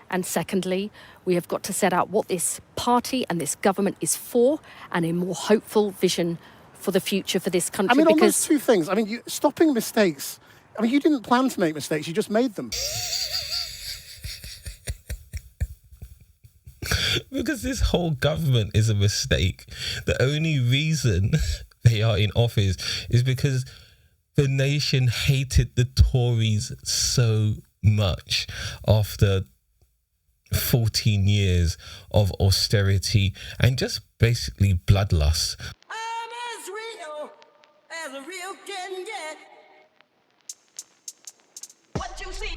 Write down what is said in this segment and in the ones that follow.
And secondly, we have got to set out what this party and this government is for and a more hopeful vision for the future for this country. I mean, on those two things, I mean, stopping mistakes, I mean, you didn't plan to make mistakes, you just made them. Because this whole government is a mistake. The only reason they are in office is because the nation hated the Tories so much after 14 years of austerity and just basically bloodlust. I'm as real as a real can get. What you see?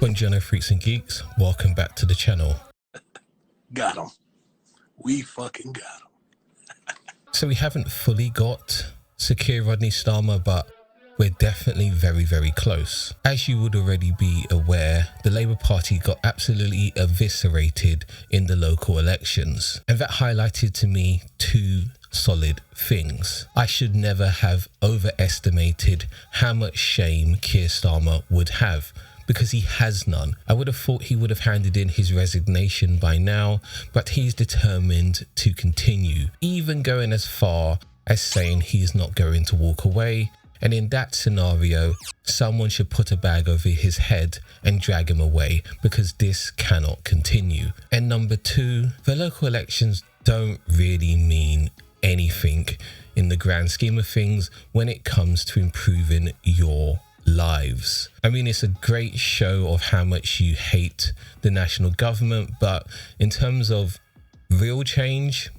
Buongiorno, freaks and geeks. Welcome back to the channel. Got him. We fucking got him. So we haven't fully got Keir Starmer, but we're definitely very, very close. As you would already be aware, the Labour Party got absolutely eviscerated in the local elections. And that highlighted to me two solid things. I should never have overestimated how much shame Keir Starmer would have, because he has none. I would have thought he would have handed in his resignation by now, but he's determined to continue, even going as far as saying he's not going to walk away. And in that scenario, someone should put a bag over his head and drag him away, because this cannot continue. And number two, the local elections don't really mean anything in the grand scheme of things when it comes to improving your lives. I mean, it's a great show of how much you hate the national government, but in terms of real change,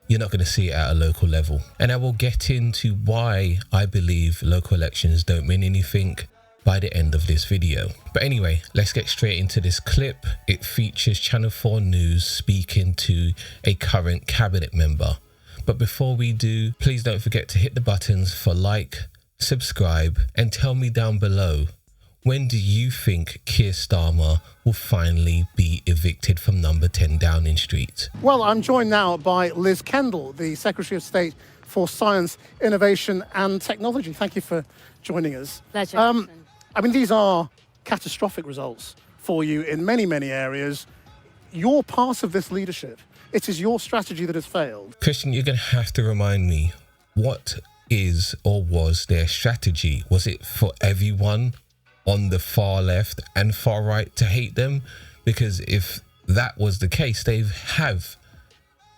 you're not going to see it at a local level. And I will get into why I believe local elections don't mean anything by the end of this video. But anyway, let's get straight into this clip. It features Channel 4 News speaking to a current cabinet member. But before we do, please don't forget to hit the buttons for like, subscribe, and tell me down below, when do you think Keir Starmer will finally be evicted from number 10 Downing Street? Well, I'm joined now by Liz Kendall, the Secretary of State for Science, Innovation and Technology. Thank you for joining us. Pleasure. I mean, these are catastrophic results for you in many, many areas. You're part of this leadership. It is your strategy that has failed. Christian, you're going to have to remind me, what is or was their strategy? Was it for everyone on the far left and far right to hate them? Because if that was the case, they have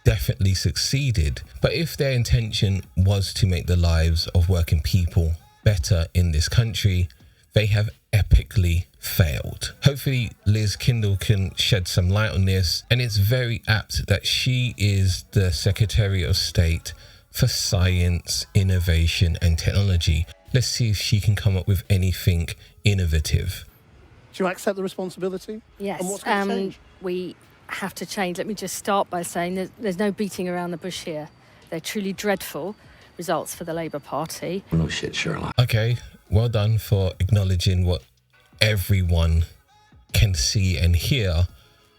definitely succeeded. But if their intention was to make the lives of working people better in this country, they have epically failed. Hopefully Liz Kendall can shed some light on this, and it's very apt that she is the Secretary of State for Science, Innovation and Technology. Let's see if she can come up with anything innovative. Do you accept the responsibility? Yes, And what's going to change? we have to change. Let me just start by saying there's no beating around the bush here. They're truly dreadful results for the Labour Party. No shit, Sherlock. Okay, well done for acknowledging what everyone can see and hear,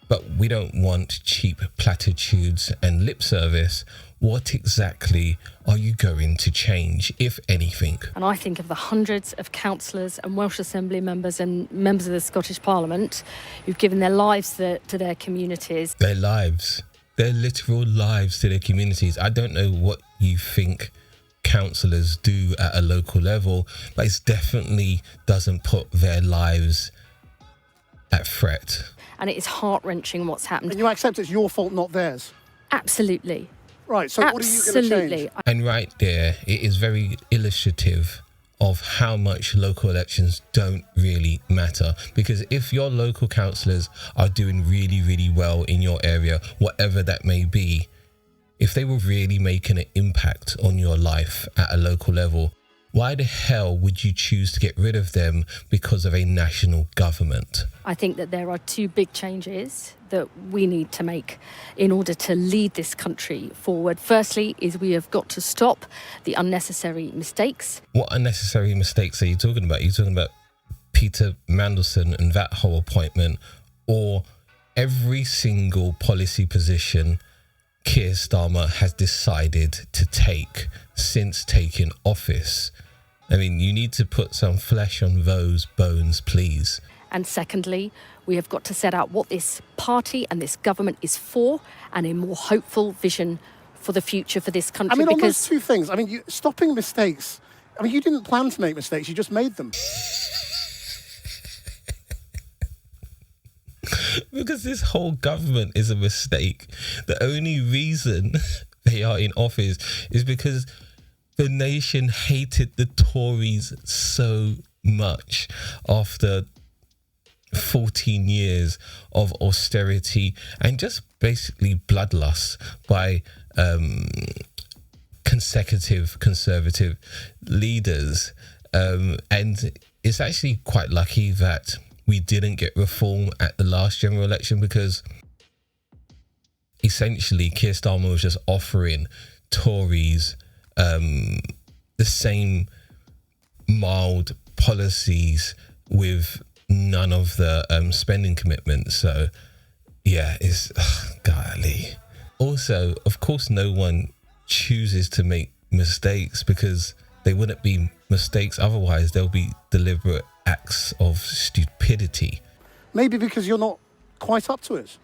but we don't want cheap platitudes and lip service. What exactly are you going to change, if anything? And I think of the hundreds of councillors and Welsh Assembly members and members of the Scottish Parliament who've given their lives to their communities. Their lives, their literal lives to their communities. I don't know what you think councillors do at a local level, but it definitely doesn't put their lives at threat. And it is heart-wrenching what's happened. And you accept it's your fault, not theirs? Absolutely. Right, so what are you going to change? Absolutely. And right there, it is very illustrative of how much local elections don't really matter. Because if your local councillors are doing really, really well in your area, whatever that may be, if they were really making an impact on your life at a local level, why the hell would you choose to get rid of them because of a national government? I think that there are two big changes that we need to make in order to lead this country forward. Firstly, is we have got to stop the unnecessary mistakes. What unnecessary mistakes are you talking about? Are you talking about Peter Mandelson and that whole appointment, or every single policy position Keir Starmer has decided to take since taking office? I mean, you need to put some flesh on those bones, please. And secondly, we have got to set out what this party and this government is for and a more hopeful vision for the future for this country. I mean, on because those two things, I mean, stopping mistakes, I mean, you didn't plan to make mistakes, you just made them. Because this whole government is a mistake. The only reason they are in office is because the nation hated the Tories so much after 14 years of austerity and just basically bloodlust by consecutive conservative leaders. And it's actually quite lucky that we didn't get reform at the last general election, because essentially Keir Starmer was just offering Tories the same mild policies with none of the spending commitments. So yeah, it's golly. Also, of course, no one chooses to make mistakes, because they wouldn't be mistakes otherwise. They'll be deliberate acts of stupidity. Maybe because you're not quite up to it.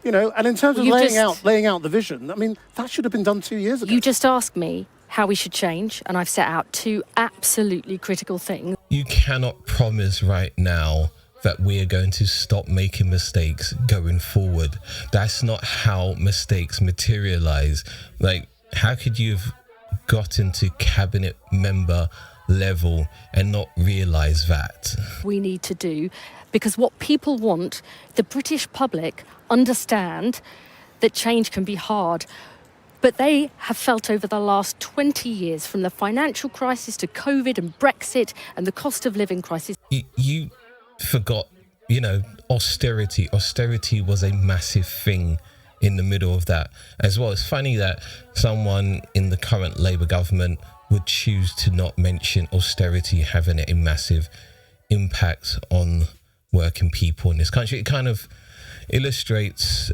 You know, and in terms of laying out the vision, I mean, that should have been done 2 years ago. you just asked me how we should change, and I've set out two absolutely critical things. You cannot promise right now that we are going to stop making mistakes going forward. That's not how mistakes materialize. Like, how could you have gotten to cabinet member level and not realize that? We need to do, because what people want, the British public understand that change can be hard, but they have felt over the last 20 years, from the financial crisis to COVID and Brexit and the cost of living crisis. You forgot, you know, austerity. Austerity was a massive thing in the middle of that as well. It's funny that someone in the current Labour government would choose to not mention austerity having a massive impact on working people in this country. It kind of illustrates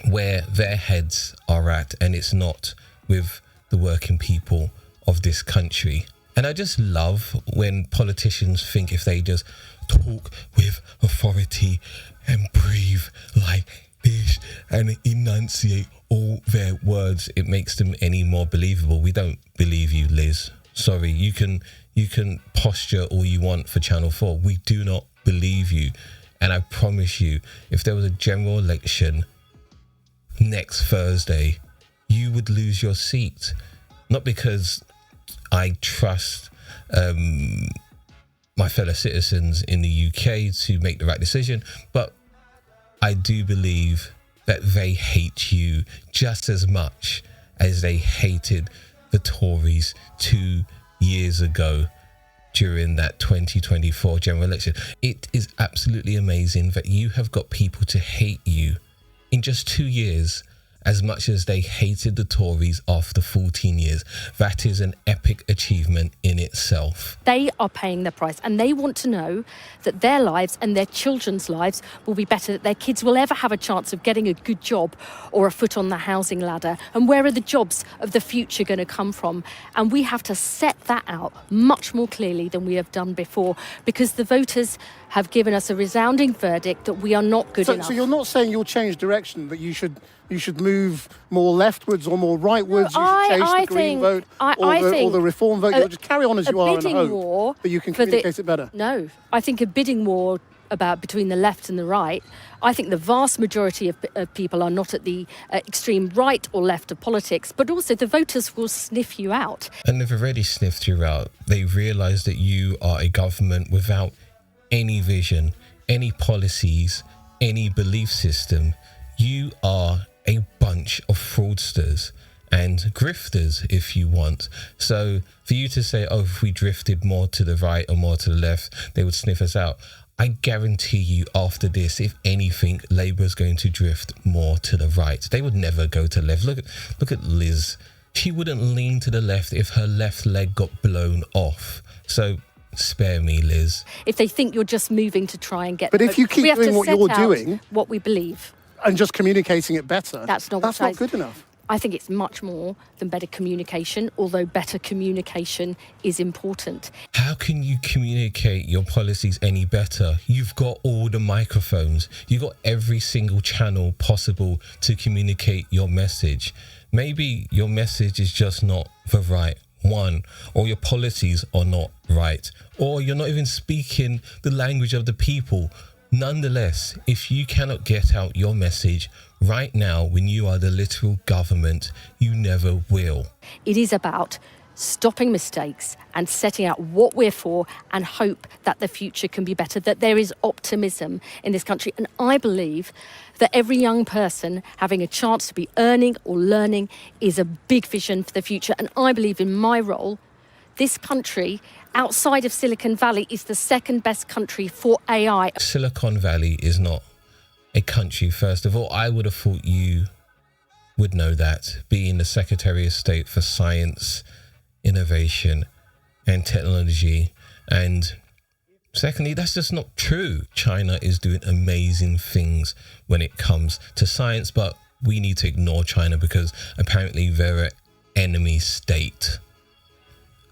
where their heads are at, and it's not with the working people of this country. And I just love when politicians think if they just talk with authority and breathe like this and enunciate all their words, it makes them any more believable. We don't believe you, Liz. Sorry, you can posture all you want for Channel 4. We do not believe you. And I promise you, if there was a general election next Thursday, you would lose your seat. Not because I trust my fellow citizens in the UK to make the right decision, but I do believe that they hate you just as much as they hated the Tories 2 years ago during that 2024 general election. It is absolutely amazing that you have got people to hate you in just 2 years as much as they hated the Tories after 14 years. That is an epic achievement in itself. They are paying the price, and they want to know that their lives and their children's lives will be better, that their kids will ever have a chance of getting a good job or a foot on the housing ladder. And where are the jobs of the future going to come from? And we have to set that out much more clearly than we have done before, because the voters have given us a resounding verdict that we are not good enough. So you're not saying you'll change direction, but you should move more leftwards or more rightwards. You should change the Green vote or the Reform vote. You'll just carry on as you are and hope that you can communicate it better. No, I think a bidding war between the left and the right. I think the vast majority of people are not at the extreme right or left of politics, but also the voters will sniff you out. And they've already sniffed you out. They realise that you are a government without any vision, any policies, any belief system. You are a bunch of fraudsters and grifters, if you want. So for you to say, oh, if we drifted more to the right or more to the left, they would sniff us out. I guarantee you after this, if anything, Labour is going to drift more to the right. They would never go to left. Look at Liz. She wouldn't lean to the left if her left leg got blown off. So spare me, Liz. If they think you're just moving to try and get... But if you keep doing what you're doing... what we believe. And just communicating it better, That's not good enough. I think it's much more than better communication, although better communication is important. How can you communicate your policies any better? You've got all the microphones. You've got every single channel possible to communicate your message. Maybe your message is just not the right one, or your policies are not right, or you're not even speaking the language of the people. Nonetheless, if you cannot get out your message right now when you are the literal government, you never will. It is about stopping mistakes and setting out what we're for and hope that the future can be better, that there is optimism in this country. And I believe that every young person having a chance to be earning or learning is a big vision for the future. And I believe in my role, this country outside of Silicon Valley is the second best country for AI. Silicon Valley is not a country, first of all. I would have thought you would know that, being the Secretary of State for Science, Innovation and Technology. And secondly, that's just not true. China is doing amazing things when it comes to science, but we need to ignore China because apparently they're an enemy state.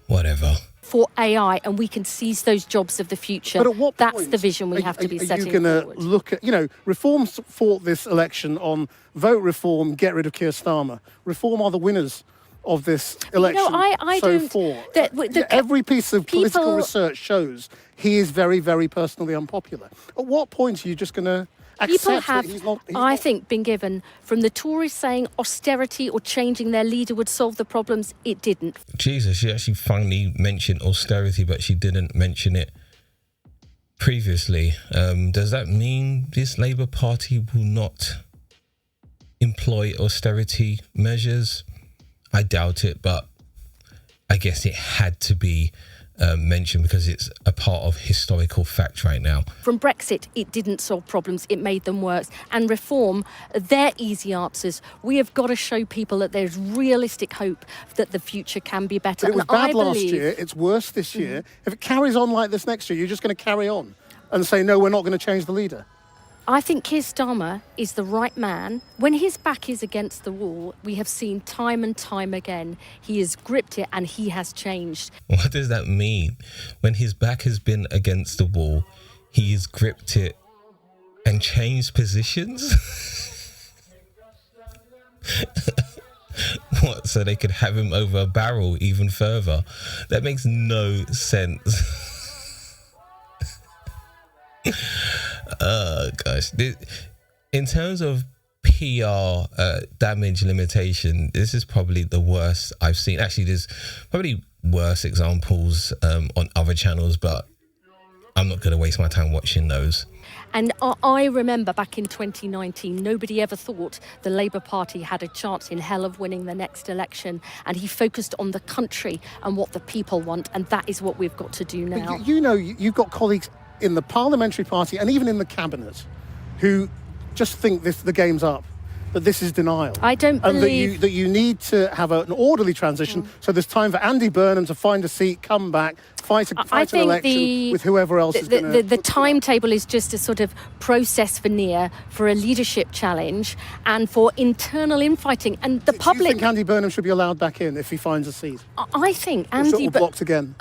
Whatever. For AI, and we can seize those jobs of the future. But at what That's point the vision we have to be setting forward. Are you forward. going to look at, Reform fought this election on vote reform, get rid of Keir Starmer. Reform are the winners of this election I so don't. far. Every piece of political research shows he is very, very personally unpopular. At what point are you just going to People have, that he's not, I think, been given from the Tories saying austerity or changing their leader would solve the problems. It didn't. Jesus, she actually finally mentioned austerity, but she didn't mention it previously. Does that mean this Labour Party will not employ austerity measures? I doubt it, but I guess it had to be mentioned because it's a part of historical fact right now. From Brexit, it didn't solve problems, it made them worse. And reform, they're easy answers. We have got to show people that there's realistic hope that the future can be better. But it was bad last year, it's worse this year. If it carries on like this next year, you're just going to carry on and say, no, we're not going to change the leader. I think Keir Starmer is the right man. When his back is against the wall, we have seen time and time again, he has gripped it and he has changed. What does that mean? When his back has been against the wall, he has gripped it and changed positions? What, so they could have him over a barrel even further? That makes no sense. Gosh. In terms of PR damage limitation, this is probably the worst I've seen. Actually, there's probably worse examples on other channels, but I'm not going to waste my time watching those. And I remember back in 2019, nobody ever thought the Labour Party had a chance in hell of winning the next election. And he focused on the country and what the people want. And that is what we've got to do now. You've got colleagues in the parliamentary party and even in the cabinet who just think the game's up, that this is denial. I don't believe... And that you need to have an orderly transition, so there's time for Andy Burnham to find a seat, come back, fight an election with whoever else is going to... The timetable is just a sort of process veneer for a leadership challenge and for internal infighting. And the public... Do you think Andy Burnham should be allowed back in if he finds a seat? I think Andy... blocked again?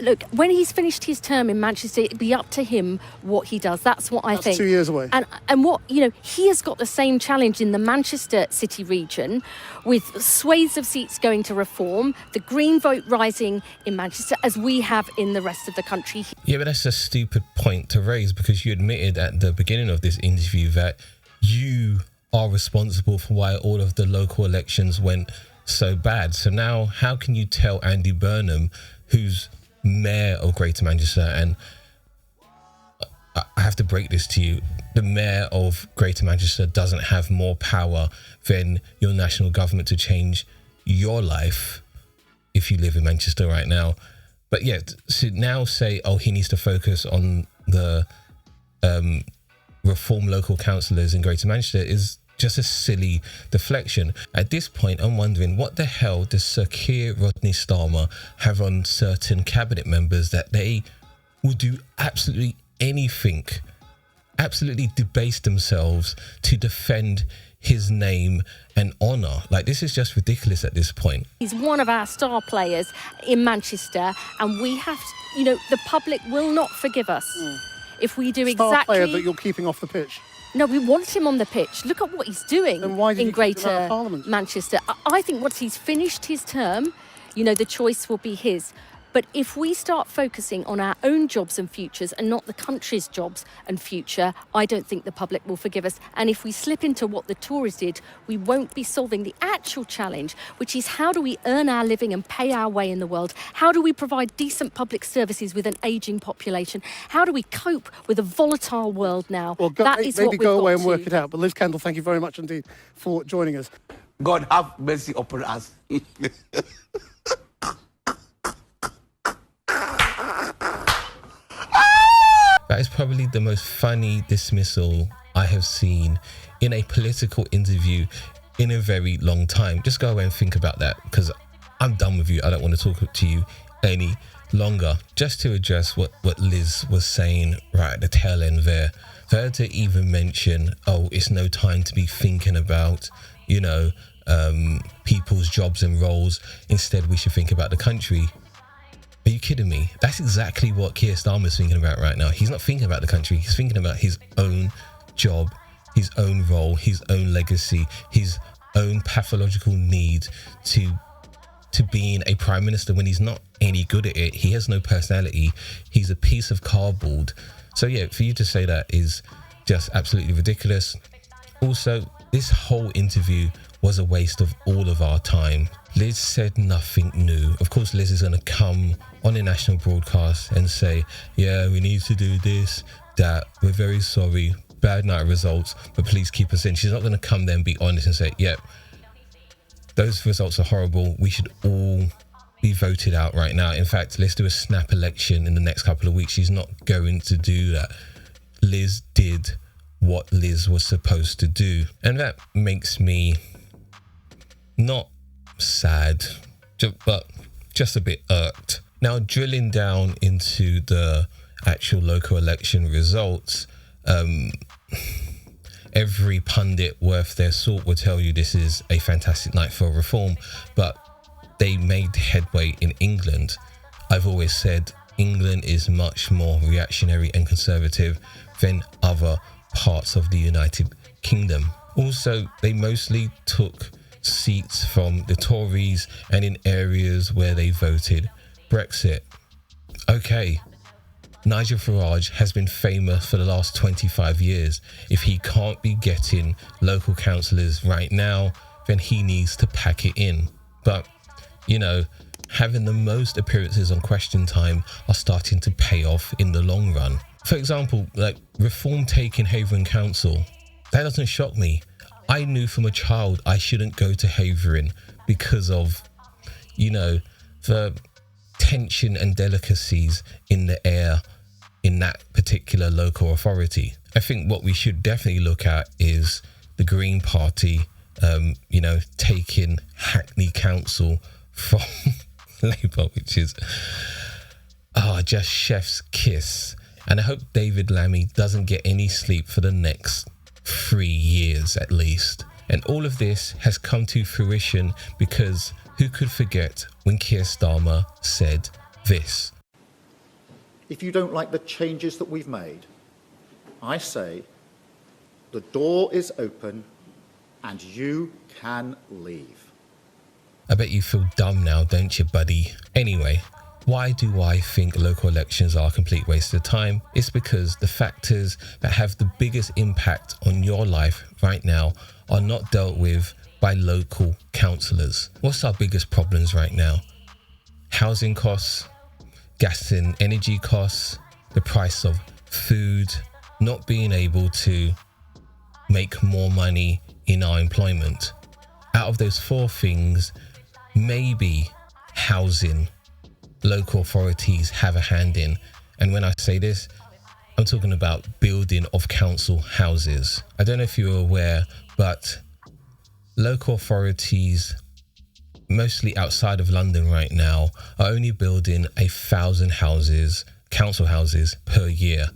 Look, when he's finished his term in Manchester, it'd be up to him what he does. That's what I think. That's 2 years away. And what, he has got the same challenge in the Manchester City region with swathes of seats going to Reform, the Green vote rising in Manchester as we have in the rest of the country. Yeah, but that's a stupid point to raise because you admitted at the beginning of this interview that you are responsible for why all of the local elections went so bad. So now how can you tell Andy Burnham, who's mayor of Greater Manchester, and I have to break this to you, the mayor of Greater Manchester doesn't have more power than your national government to change your life if you live in Manchester right now. But yeah, to now say, he needs to focus on the reform local councillors in Greater Manchester is just a silly deflection. At this point, I'm wondering, what the hell does Sir Keir Rodney Starmer have on certain cabinet members that they will do absolutely anything, absolutely debase themselves to defend his name and honour. Like, this is just ridiculous at this point. He's one of our star players in Manchester, and we have to, the public will not forgive us if we do Star player that you're keeping off the pitch. No, we want him on the pitch. Look at what he's doing in Greater Manchester. I think once he's finished his term, the choice will be his. But if we start focusing on our own jobs and futures and not the country's jobs and future, I don't think the public will forgive us. And if we slip into what the Tories did, we won't be solving the actual challenge, which is how do we earn our living and pay our way in the world? How do we provide decent public services with an ageing population? How do we cope with a volatile world now? Well, maybe go away and work it out. But Liz Kendall, thank you very much indeed for joining us. God have mercy upon us. That is probably the most funny dismissal I have seen in a political interview in a very long time. Just go away and think about that, because I'm done with you. I don't want to talk to you any longer. Just to address what Liz was saying right at the tail end there, for her to even mention, it's no time to be thinking about, people's jobs and roles. Instead, we should think about the country. Are you kidding me? That's exactly what Keir Starmer's thinking about right now. He's not thinking about the country. He's thinking about his own job, his own role, his own legacy, his own pathological need to being a prime minister when he's not any good at it. He has no personality. He's a piece of cardboard. So yeah, for you to say that is just absolutely ridiculous. Also, this whole interview was a waste of all of our time. Liz said nothing new. Of course, Liz is going to come on a national broadcast and say, yeah, we need to do this, that, we're very sorry, bad night results, but please keep us in. She's not going to come there and be honest and say, yep, those results are horrible. We should all be voted out right now. In fact, let's do a snap election in the next couple of weeks. She's not going to do that. Liz did what Liz was supposed to do. And that makes me not sad, but just a bit irked. Now, drilling down into the actual local election results, every pundit worth their salt will tell you this is a fantastic night for reform, but they made headway in England. I've always said England is much more reactionary and conservative than other parts of the United Kingdom. Also, they mostly took seats from the Tories and in areas where they voted Brexit. Okay, Nigel Farage has been famous for the last 25 years. If he can't be getting local councillors right now, then he needs to pack it in. But, having the most appearances on Question Time are starting to pay off in the long run. For example, like Reform taking Havering Council, that doesn't shock me. I knew from a child I shouldn't go to Havering because of, the tension and delicacies in the air in that particular local authority. I think what we should definitely look at is the Green Party, taking Hackney Council from Labour, which is just chef's kiss. And I hope David Lammy doesn't get any sleep for the next 3 years at least. And all of this has come to fruition because who could forget when Keir Starmer said this? If you don't like the changes that we've made, I say the door is open and you can leave. I bet you feel dumb now, don't you, buddy? Anyway, why do I think local elections are a complete waste of time? It's because the factors that have the biggest impact on your life right now are not dealt with by local councillors. What's our biggest problems right now? Housing costs, gas and energy costs, the price of food, not being able to make more money in our employment. Out of those four things, maybe housing, local authorities have a hand in. And when I say this, I'm talking about building of council houses. I don't know if you're aware, but local authorities, mostly outside of London right now, are only building 1,000 houses, council houses per year.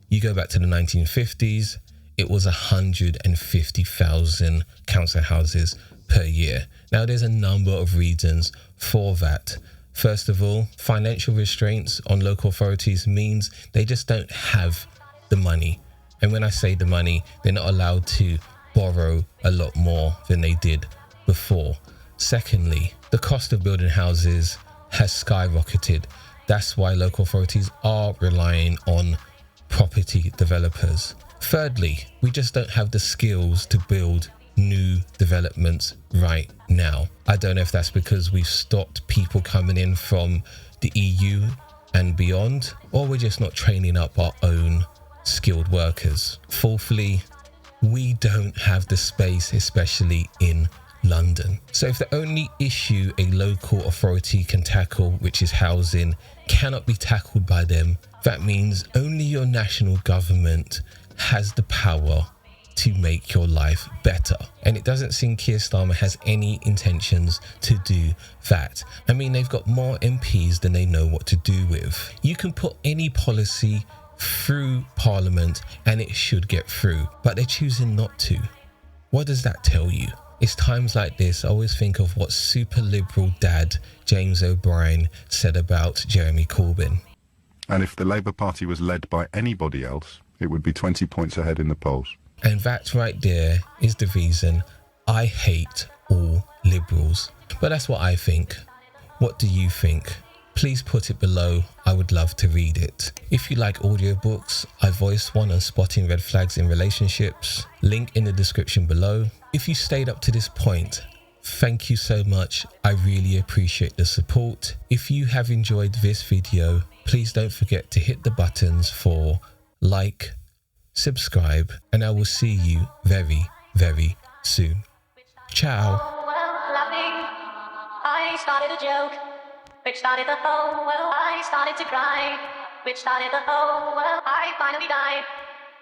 You go back to the 1950s, it was 150,000 council houses per year. Now, there's a number of reasons for that. First of all, financial restraints on local authorities means they just don't have the money. And when I say the money, they're not allowed to borrow a lot more than they did before. Secondly, the cost of building houses has skyrocketed. That's why local authorities are relying on property developers. Thirdly, we just don't have the skills to build new developments right now. I don't know if that's because we've stopped people coming in from the EU and beyond, or we're just not training up our own skilled workers. Fourthly, we don't have the space, especially in London. So if the only issue a local authority can tackle, which is housing, cannot be tackled by them, that means only your national government has the power to make your life better. And it doesn't seem Keir Starmer has any intentions to do that. I mean, they've got more MPs than they know what to do with. You can put any policy through Parliament and it should get through, but they're choosing not to. What does that tell you? It's times like this I always think of what super liberal dad James O'Brien said about Jeremy Corbyn. And if the Labour Party was led by anybody else, it would be 20 points ahead in the polls. And that right there is the reason I hate all liberals. But that's what I think. What do you think? Please put it below. I would love to read it. If you like audiobooks, I voiced one on spotting red flags in relationships. Link in the description below. If you stayed up to this point, thank you so much. I really appreciate the support. If you have enjoyed this video, please don't forget to hit the buttons for like, subscribe, and I will see you very, very soon. Ciao. I started a joke, which started the whole world. I started to cry, which started the whole world. I finally died,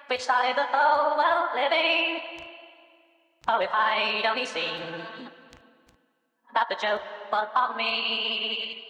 which started the whole world living. Oh, if I'd only seen that the joke was on me.